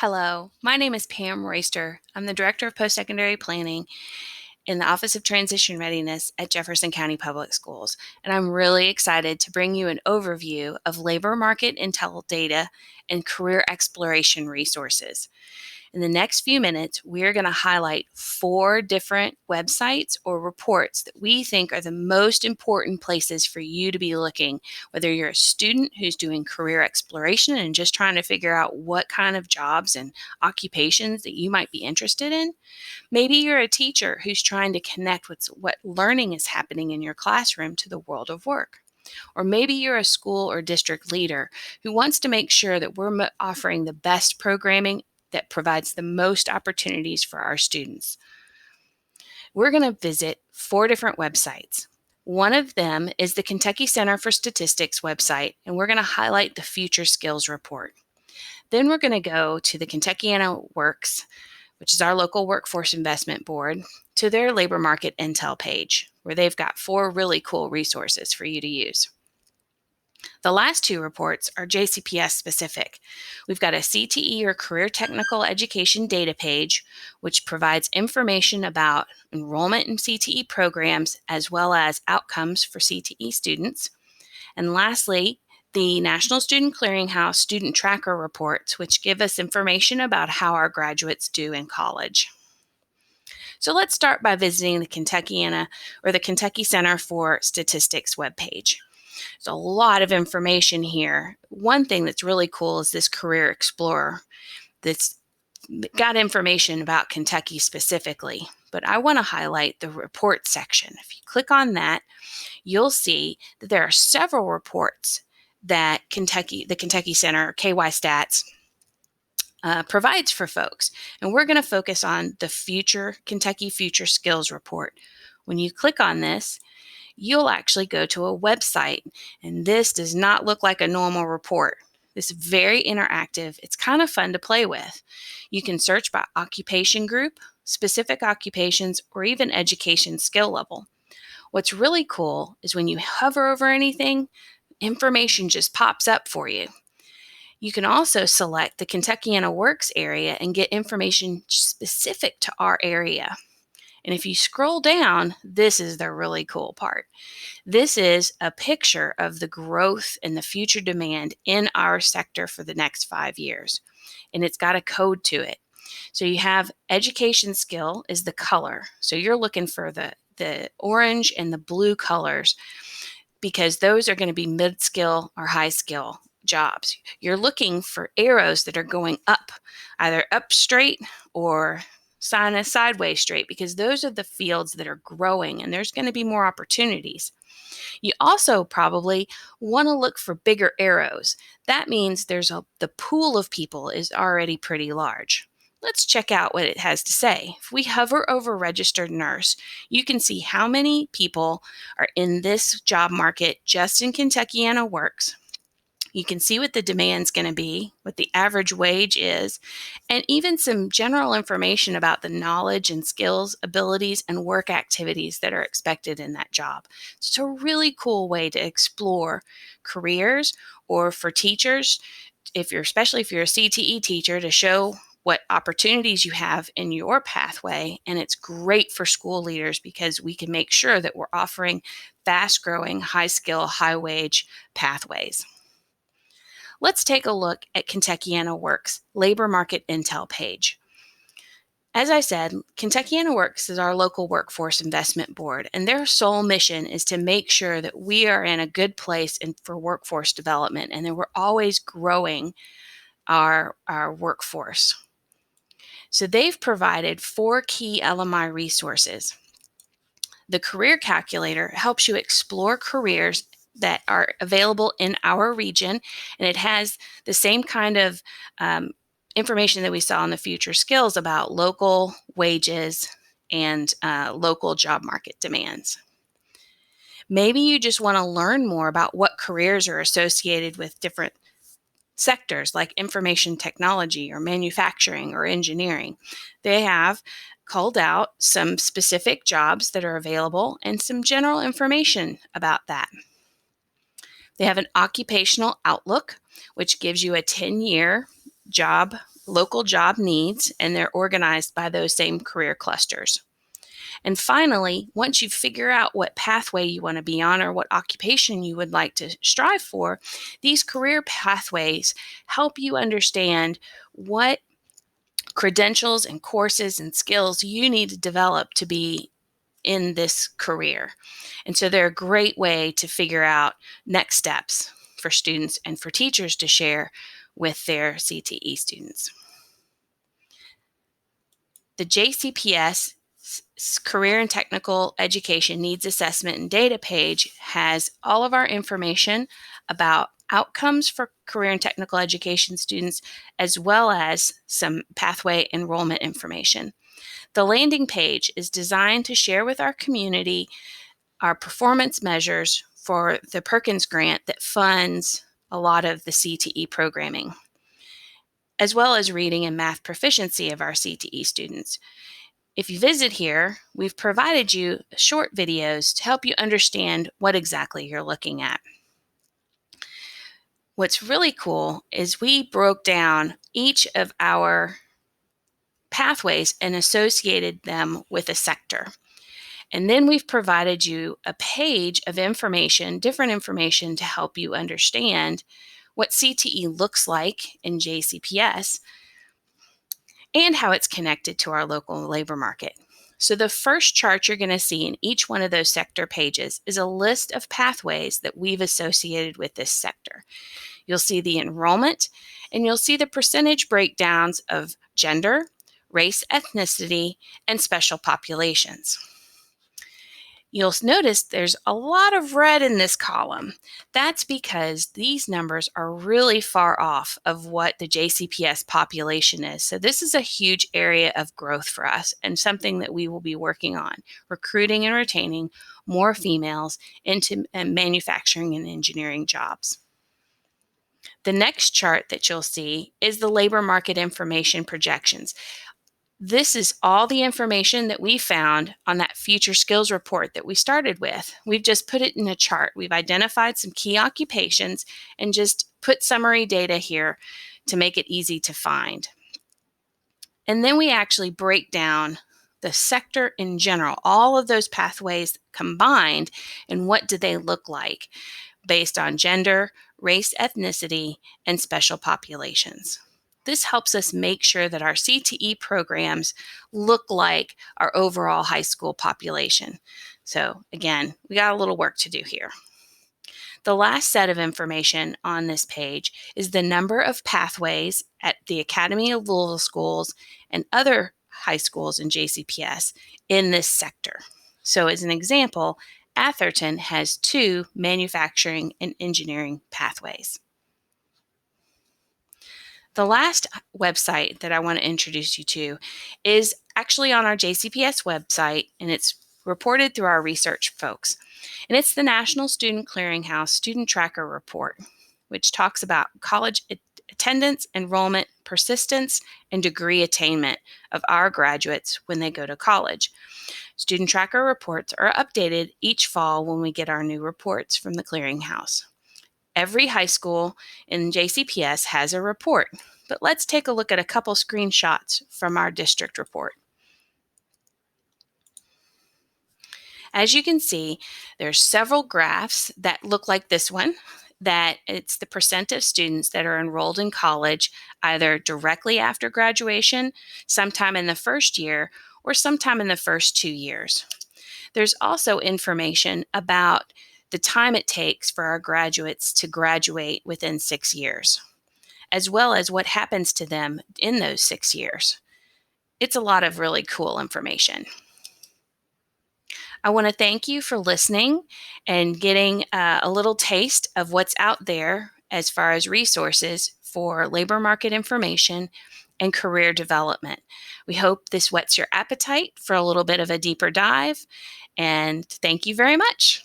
Hello, my name is Pam Royster. I'm the Director of Post-Secondary Planning in the Office of Transition Readiness at Jefferson County Public Schools, and I'm really excited to bring you an overview of labor market intel data and career exploration resources. In the next few minutes, we're going to highlight 4 different websites or reports that we think are the most important places for you to be looking, whether you're a student who's doing career exploration and just trying to figure out what kind of jobs and occupations that you might be interested in. Maybe you're a teacher who's trying to connect with what learning is happening in your classroom to the world of work. Or maybe you're a school or district leader who wants to make sure that we're offering the best programming that provides the most opportunities for our students. We're going to visit 4 different websites. One of them is the Kentucky Center for Statistics website, and we're going to highlight the Future Skills Report. Then we're going to go to the Kentuckiana Works, which is our local workforce investment board, to their labor market intel page, where they've got 4 really cool resources for you to use. The last 2 reports are JCPS specific. We've got a CTE or Career Technical Education data page, which provides information about enrollment in CTE programs as well as outcomes for CTE students. And lastly, the National Student Clearinghouse Student Tracker reports, which give us information about how our graduates do in college. So let's start by visiting the Kentuckiana or the Kentucky Center for Statistics webpage. There's a lot of information here. One thing that's really cool is this Career Explorer that's got information about Kentucky specifically, but I want to highlight the report section. If you click on that, you'll see that there are several reports that the Kentucky Center, KY Stats, provides for folks. And we're going to focus on the Kentucky Future Skills Report. When you click on this, you'll actually go to a website, and this does not look like a normal report. This is very interactive. It's kind of fun to play with. You can search by occupation group, specific occupations, or even education skill level. What's really cool is when you hover over anything, information just pops up for you. You can also select the Kentuckiana Works area and get information specific to our area. And if you scroll down, this is the really cool part. This is a picture of the growth and the future demand in our sector for the next 5 years. And it's got a code to it. So you have education skill is the color. So you're looking for the orange and the blue colors because those are going to be mid-skill or high-skill jobs. You're looking for arrows that are going up, either up straight or sideways straight, because those are the fields that are growing and there's going to be more opportunities. You also probably want to look for bigger arrows. That means the pool of people is already pretty large. Let's check out what it has to say. If we hover over registered nurse, you can see how many people are in this job market just in Kentuckiana Works. You can see what the demand's going to be, what the average wage is, and even some general information about the knowledge and skills, abilities, and work activities that are expected in that job. So it's a really cool way to explore careers, or for teachers, especially if you're a CTE teacher, to show what opportunities you have in your pathway. And it's great for school leaders because we can make sure that we're offering fast-growing, high-skill, high-wage pathways. Let's take a look at Kentuckiana Works labor market intel page. As I said, Kentuckiana Works is our local workforce investment board, and their sole mission is to make sure that we are in a good place for workforce development and that we're always growing our workforce. So they've provided 4 key LMI resources. The Career Calculator helps you explore careers that are available in our region, and it has the same kind of information that we saw in the Future Skills about local wages and local job market demands. Maybe you just want to learn more about what careers are associated with different sectors like information technology or manufacturing or engineering. They have called out some specific jobs that are available and some general information about that. They have an occupational outlook, which gives you a 10-year job local job needs, and they're organized by those same career clusters. And finally, once you figure out what pathway you want to be on or what occupation you would like to strive for, these career pathways help you understand what credentials and courses and skills you need to develop to be in this career. And so they're a great way to figure out next steps for students and for teachers to share with their CTE students. The JCPS Career and Technical Education Needs Assessment and Data page has all of our information about outcomes for career and technical education students, as well as some pathway enrollment information. The landing page is designed to share with our community our performance measures for the Perkins Grant that funds a lot of the CTE programming, as well as reading and math proficiency of our CTE students. If you visit here, we've provided you short videos to help you understand what exactly you're looking at. What's really cool is we broke down each of our pathways and associated them with a sector. And then we've provided you a page of information, different information to help you understand what CTE looks like in JCPS and how it's connected to our local labor market. So the first chart you're going to see in each one of those sector pages is a list of pathways that we've associated with this sector. You'll see the enrollment, and you'll see the percentage breakdowns of gender, race, ethnicity, and special populations. You'll notice there's a lot of red in this column. That's because these numbers are really far off of what the JCPS population is. So this is a huge area of growth for us and something that we will be working on, recruiting and retaining more females into manufacturing and engineering jobs. The next chart that you'll see is the labor market information projections. This is all the information that we found on that future skills report that we started with. We've just put it in a chart. We've identified some key occupations and just put summary data here to make it easy to find. And then we actually break down the sector in general, all of those pathways combined, and what do they look like based on gender, race, ethnicity, and special populations. This helps us make sure that our CTE programs look like our overall high school population. So again, we got a little work to do here. The last set of information on this page is the number of pathways at the Academy of Louisville schools and other high schools in JCPS in this sector. So as an example, Atherton has 2 manufacturing and engineering pathways. The last website that I want to introduce you to is actually on our JCPS website, and it's reported through our research folks. And it's the National Student Clearinghouse Student Tracker Report, which talks about college attendance, enrollment, persistence, and degree attainment of our graduates when they go to college. Student Tracker reports are updated each fall when we get our new reports from the Clearinghouse. Every high school in JCPS has a report, but let's take a look at a couple screenshots from our district report. As you can see, there's several graphs that look like this one, that it's the percent of students that are enrolled in college either directly after graduation, sometime in the first year, or sometime in the first 2 years. There's also information about the time it takes for our graduates to graduate within 6 years, as well as what happens to them in those 6 years. It's a lot of really cool information. I want to thank you for listening and getting a little taste of what's out there as far as resources for labor market information and career development. We hope this whets your appetite for a little bit of a deeper dive, and thank you very much.